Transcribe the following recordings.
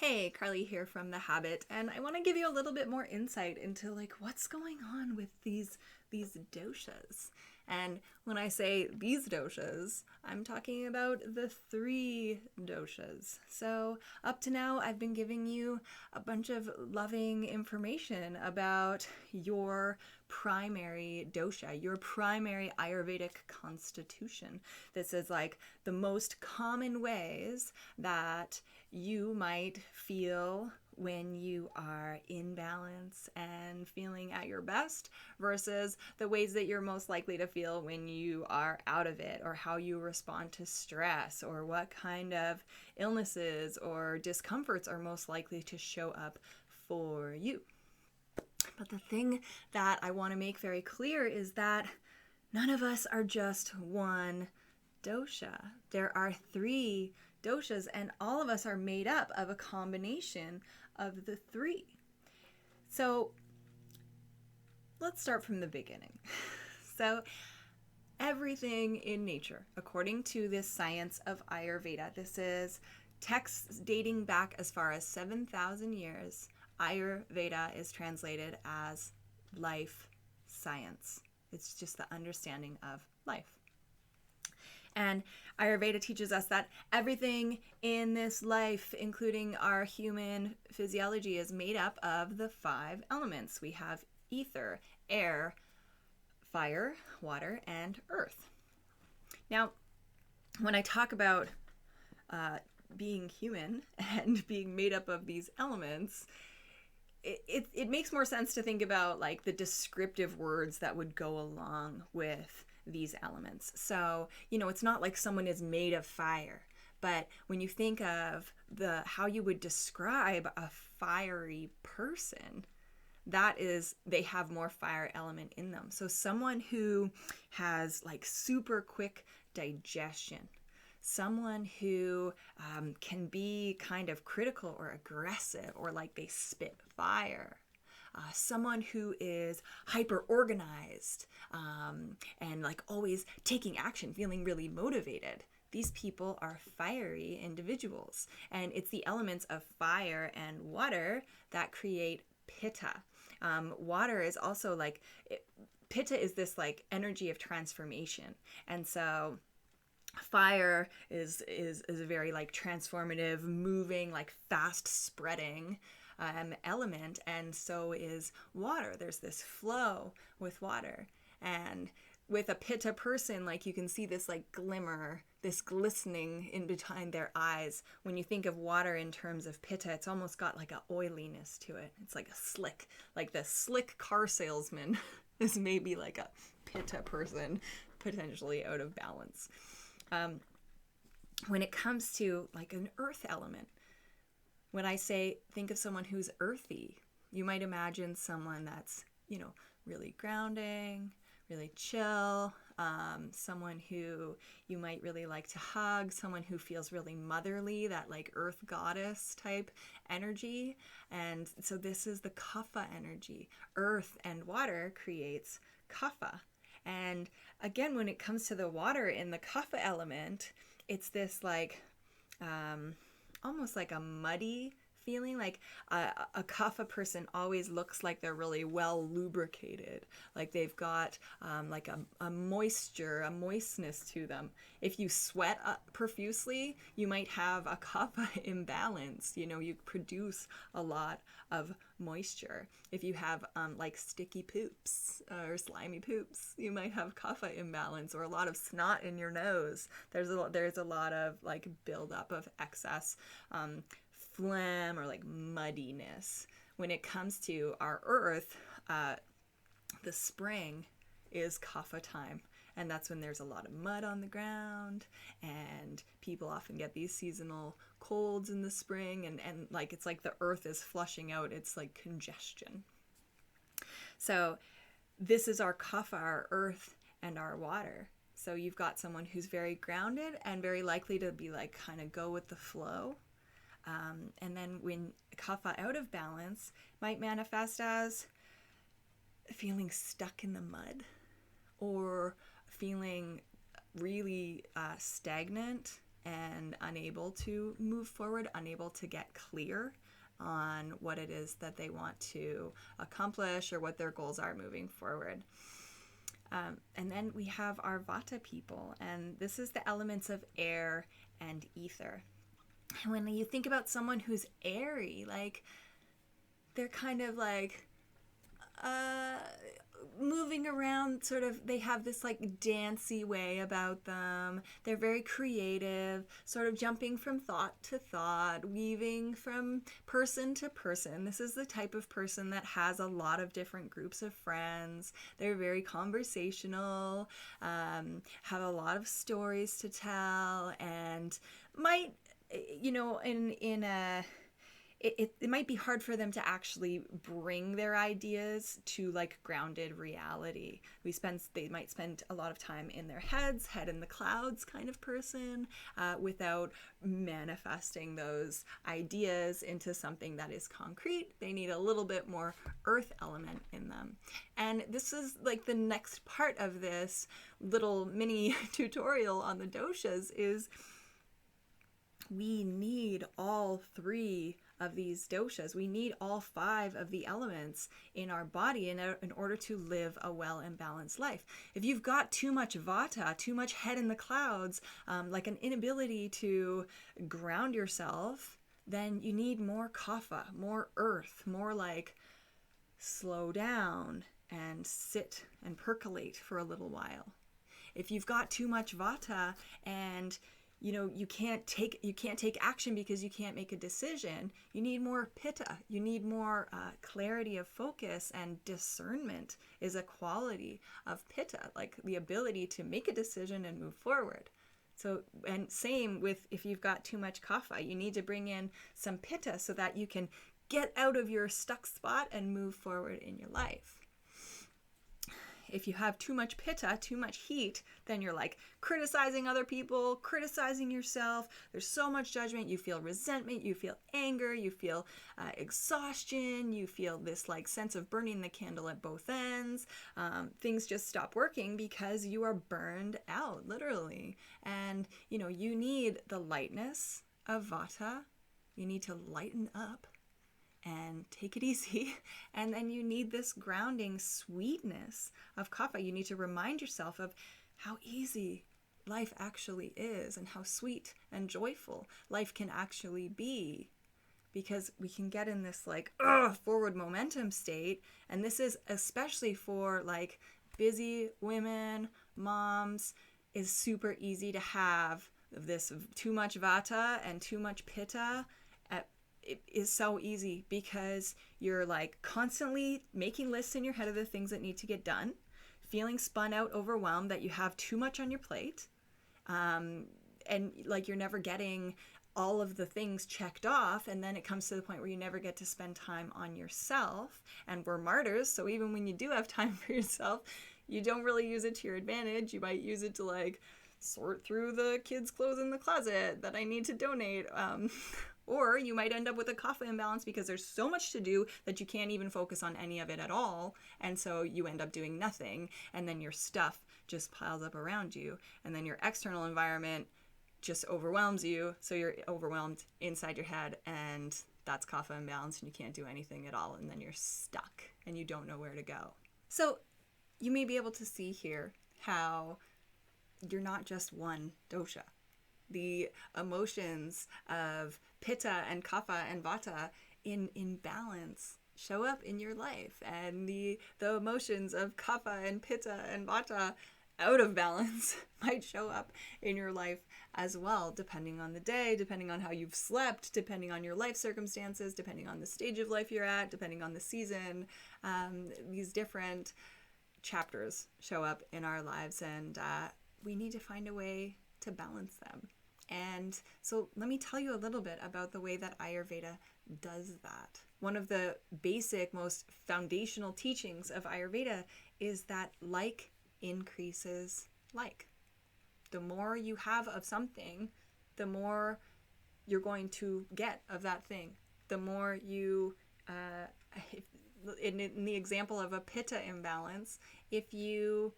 Hey, Carly here from The Habit, and I want to give you a little bit more insight into what's going on with these doshas. And when I say these doshas, I'm talking about the three doshas. So up to now, I've been giving you a bunch of loving information about your primary dosha, your primary Ayurvedic constitution. This is like the most common ways that you might feel when you are in balance and feeling at your best versus the ways that you're most likely to feel when you are out of it, or how you respond to stress, or what kind of illnesses or discomforts are most likely to show up for you. But the thing that I want to make very clear is that none of us are just one dosha. There are three doshas, and all of us are made up of a combination of the three. So let's start from the beginning. So everything in nature, according to this science of Ayurveda, this is texts dating back as far as 7,000 years. Ayurveda is translated as life science. It's just the understanding of life. And Ayurveda teaches us that everything in this life, including our human physiology, is made up of the 5 elements. We have ether, air, fire, water, and earth. Now, when I talk about being human and being made up of these elements, it makes more sense to think about like the descriptive words that would go along with these elements. So, it's not like someone is made of fire, but when you think of how you would describe a fiery person, that is, they have more fire element in them. So someone who has like super quick digestion, someone who can be kind of critical or aggressive, or like they spit fire. Someone who is hyper organized and like always taking action, feeling really motivated. These people are fiery individuals, and it's the elements of fire and water that create pitta. Water is also like, pitta is this like energy of transformation, and so fire is a very like transformative, moving, like fast spreading element, and so is water. There's this flow with water, and with a pitta person, like you can see this like glimmer, this glistening in behind their eyes. When you think of water in terms of pitta, it's almost got like an oiliness to it. It's like a slick, like the slick car salesman is maybe like a pitta person, potentially out of balance. When it comes to like an earth element, when I say think of someone who's earthy, you might imagine someone that's, really grounding, really chill, someone who you might really like to hug, someone who feels really motherly, that like earth goddess type energy. And so this is the kapha energy. Earth and water creates kapha. And again, when it comes to the water in the kapha element, it's this like almost like a muddy feeling. Like a kapha person always looks like they're really well lubricated, like they've got like a moisture, a moistness to them. If you sweat profusely, you might have a kapha imbalance. You produce a lot of moisture. If you have like sticky poops or slimy poops, you might have kapha imbalance, or a lot of snot in your nose. There's a lot of like buildup of excess phlegm or like muddiness. When it comes to our earth, the spring is kapha time, and that's when there's a lot of mud on the ground, and people often get these seasonal colds in the spring, and like it's like the earth is flushing out its like congestion. So this is our kapha, our earth, and our water. So you've got someone who's very grounded and very likely to be like kind of go with the flow. And then when kapha out of balance might manifest as feeling stuck in the mud, or feeling really stagnant and unable to move forward, unable to get clear on what it is that they want to accomplish or what their goals are moving forward. And then we have our Vata people, and this is the elements of air and ether. And when you think about someone who's airy, like they're kind of like moving around, sort of, they have this like dancey way about them. They're very creative, sort of jumping from thought to thought, weaving from person to person. This is the type of person that has a lot of different groups of friends. They're very conversational, have a lot of stories to tell, and might, you know, it might be hard for them to actually bring their ideas to like grounded reality. They might spend a lot of time in their heads, head in the clouds kind of person, without manifesting those ideas into something that is concrete. They need a little bit more earth element in them. And this is like the next part of this little mini tutorial on the doshas is we need all 3 of these doshas. We need all 5 of the elements in our body in order to live a well and balanced life. If you've got too much vata, too much head in the clouds, like an inability to ground yourself, then you need more kapha, more earth, more like slow down and sit and percolate for a little while. If you've got too much vata and you can't take action because you can't make a decision, you need more pitta. You need more clarity of focus, and discernment is a quality of pitta, like the ability to make a decision and move forward. So, and same with if you've got too much kapha, you need to bring in some pitta so that you can get out of your stuck spot and move forward in your life. If you have too much pitta, too much heat, then you're like criticizing other people, criticizing yourself. There's so much judgment. You feel resentment, you feel anger, you feel exhaustion, you feel this like sense of burning the candle at both ends. Things just stop working because you are burned out, literally. And, you need the lightness of vata. You need to lighten up and take it easy. And then you need this grounding sweetness of kapha. You need to remind yourself of how easy life actually is and how sweet and joyful life can actually be. Because we can get in this like forward momentum state. And this is especially for like busy women, moms, is super easy to have this too much vata and too much pitta. It is so easy because you're like constantly making lists in your head of the things that need to get done, feeling spun out, overwhelmed that you have too much on your plate, and like you're never getting all of the things checked off, and then it comes to the point where you never get to spend time on yourself. And we're martyrs, so even when you do have time for yourself, you don't really use it to your advantage. You might use it to like sort through the kids' clothes in the closet that I need to donate. Or you might end up with a kapha imbalance because there's so much to do that you can't even focus on any of it at all. And so you end up doing nothing. And then your stuff just piles up around you. And then your external environment just overwhelms you. So you're overwhelmed inside your head. And that's kapha imbalance. And you can't do anything at all. And then you're stuck and you don't know where to go. So you may be able to see here how you're not just one dosha. The emotions of pitta and kapha and vata in balance show up in your life, and the emotions of kapha and pitta and vata out of balance might show up in your life as well, depending on the day, depending on how you've slept, depending on your life circumstances, depending on the stage of life you're at, depending on the season. These different chapters show up in our lives, and we need to find a way to balance them. And so let me tell you a little bit about the way that Ayurveda does that. One of the basic, most foundational teachings of Ayurveda is that like increases like. The more you have of something, the more you're going to get of that thing. The more you, in the example of a pitta imbalance, if you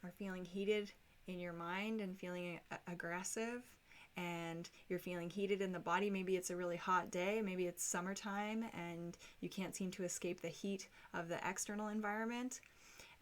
are feeling heated in your mind and feeling aggressive, and you're feeling heated in the body. Maybe it's a really hot day, maybe it's summertime and you can't seem to escape the heat of the external environment.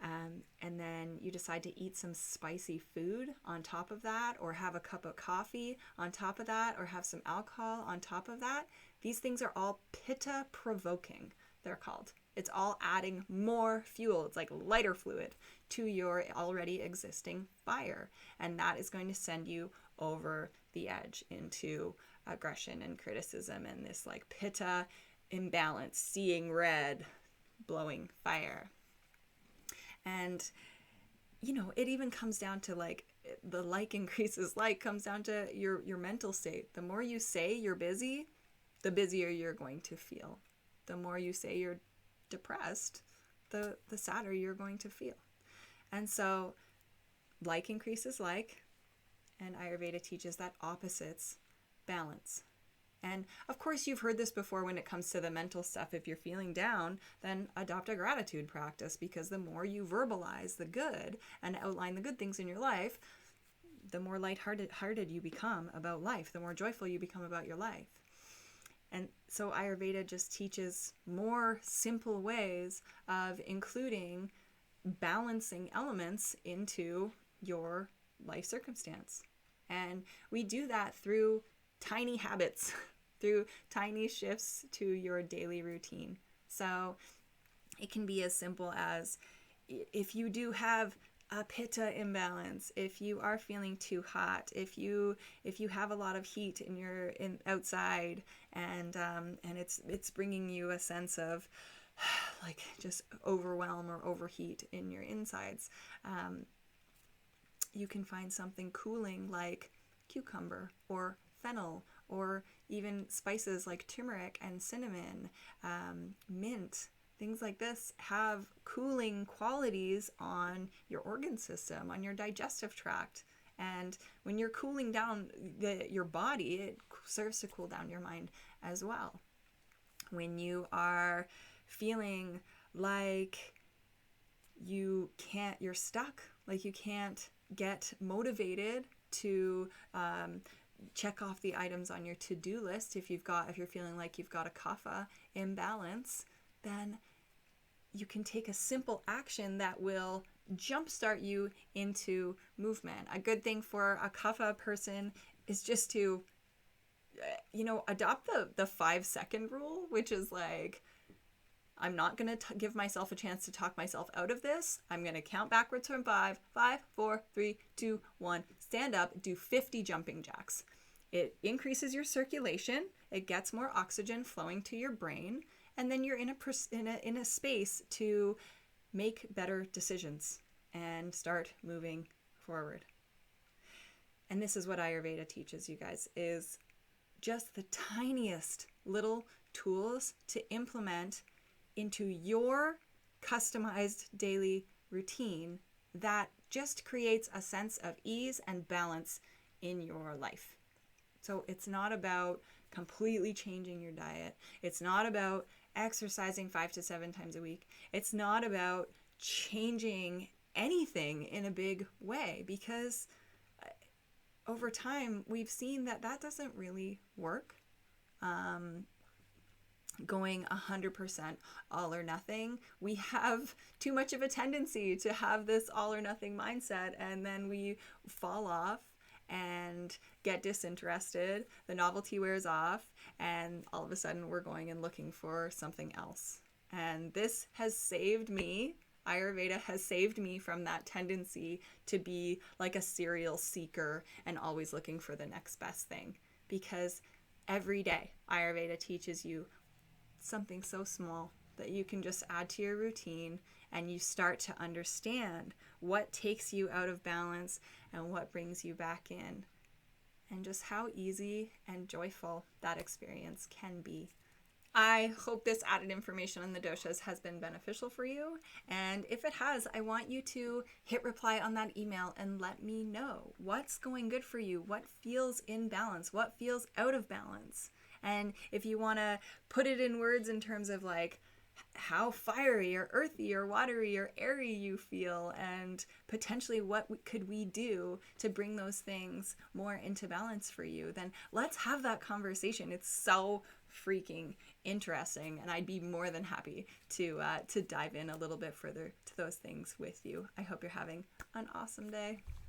And then you decide to eat some spicy food on top of that, or have a cup of coffee on top of that, or have some alcohol on top of that. These things are all pitta provoking, they're called. It's all adding more fuel. It's like lighter fluid to your already existing fire. And that is going to send you over the edge into aggression and criticism and this like pitta imbalance, seeing red, blowing fire. And, you know, it even comes down to like the like increases like comes down to your mental state. The more you say you're busy, the busier you're going to feel. The more you say you're depressed, the sadder you're going to feel. And so like increases like, and Ayurveda teaches that opposites balance. And of course, you've heard this before when it comes to the mental stuff. If you're feeling down, then adopt a gratitude practice, because the more you verbalize the good and outline the good things in your life, the more lighthearted you become about life, the more joyful you become about your life. And so Ayurveda just teaches more simple ways of including balancing elements into your life circumstance. And we do that through tiny habits, through tiny shifts to your daily routine. So it can be as simple as, if you do have a pitta imbalance, if you are feeling too hot, if you have a lot of heat in outside, and it's bringing you a sense of like just overwhelm or overheat in your insides, you can find something cooling like cucumber or fennel, or even spices like turmeric and cinnamon, mint. Things like this have cooling qualities on your organ system, on your digestive tract. And when you're cooling down your body, it serves to cool down your mind as well. When you are feeling like you're stuck, like you can't get motivated to check off the items on your to-do list, if you're feeling like you've got a kapha imbalance, then you can take a simple action that will jumpstart you into movement. A good thing for a kapha person is just to, adopt the 5-second rule, which is like, I'm not going to give myself a chance to talk myself out of this. I'm going to count backwards from 5, 4, 3, 2, 1, stand up, do 50 jumping jacks. It increases your circulation. It gets more oxygen flowing to your brain. And then you're in a space to make better decisions and start moving forward. And this is what Ayurveda teaches you guys, is just the tiniest little tools to implement into your customized daily routine that just creates a sense of ease and balance in your life. So it's not about completely changing your diet. It's not about exercising 5 to 7 times a week. It's not about changing anything in a big way, because over time we've seen that doesn't really work. Going 100% all or nothing, we have too much of a tendency to have this all or nothing mindset, and then we fall off and get disinterested. The novelty wears off, and all of a sudden we're going and looking for something else. And this has saved me. Ayurveda has saved me from that tendency to be like a serial seeker and always looking for the next best thing. Because every day Ayurveda teaches you something so small that you can just add to your routine, and you start to understand what takes you out of balance and what brings you back in, and just how easy and joyful that experience can be. I hope this added information on the doshas has been beneficial for you, and if it has, I want you to hit reply on that email and let me know what's going good for you, what feels in balance, what feels out of balance. And if you want to put it in words in terms of like how fiery or earthy or watery or airy you feel, and potentially what could we do to bring those things more into balance for you, then let's have that conversation. It's so freaking interesting, and I'd be more than happy to dive in a little bit further to those things with you. I hope you're having an awesome day.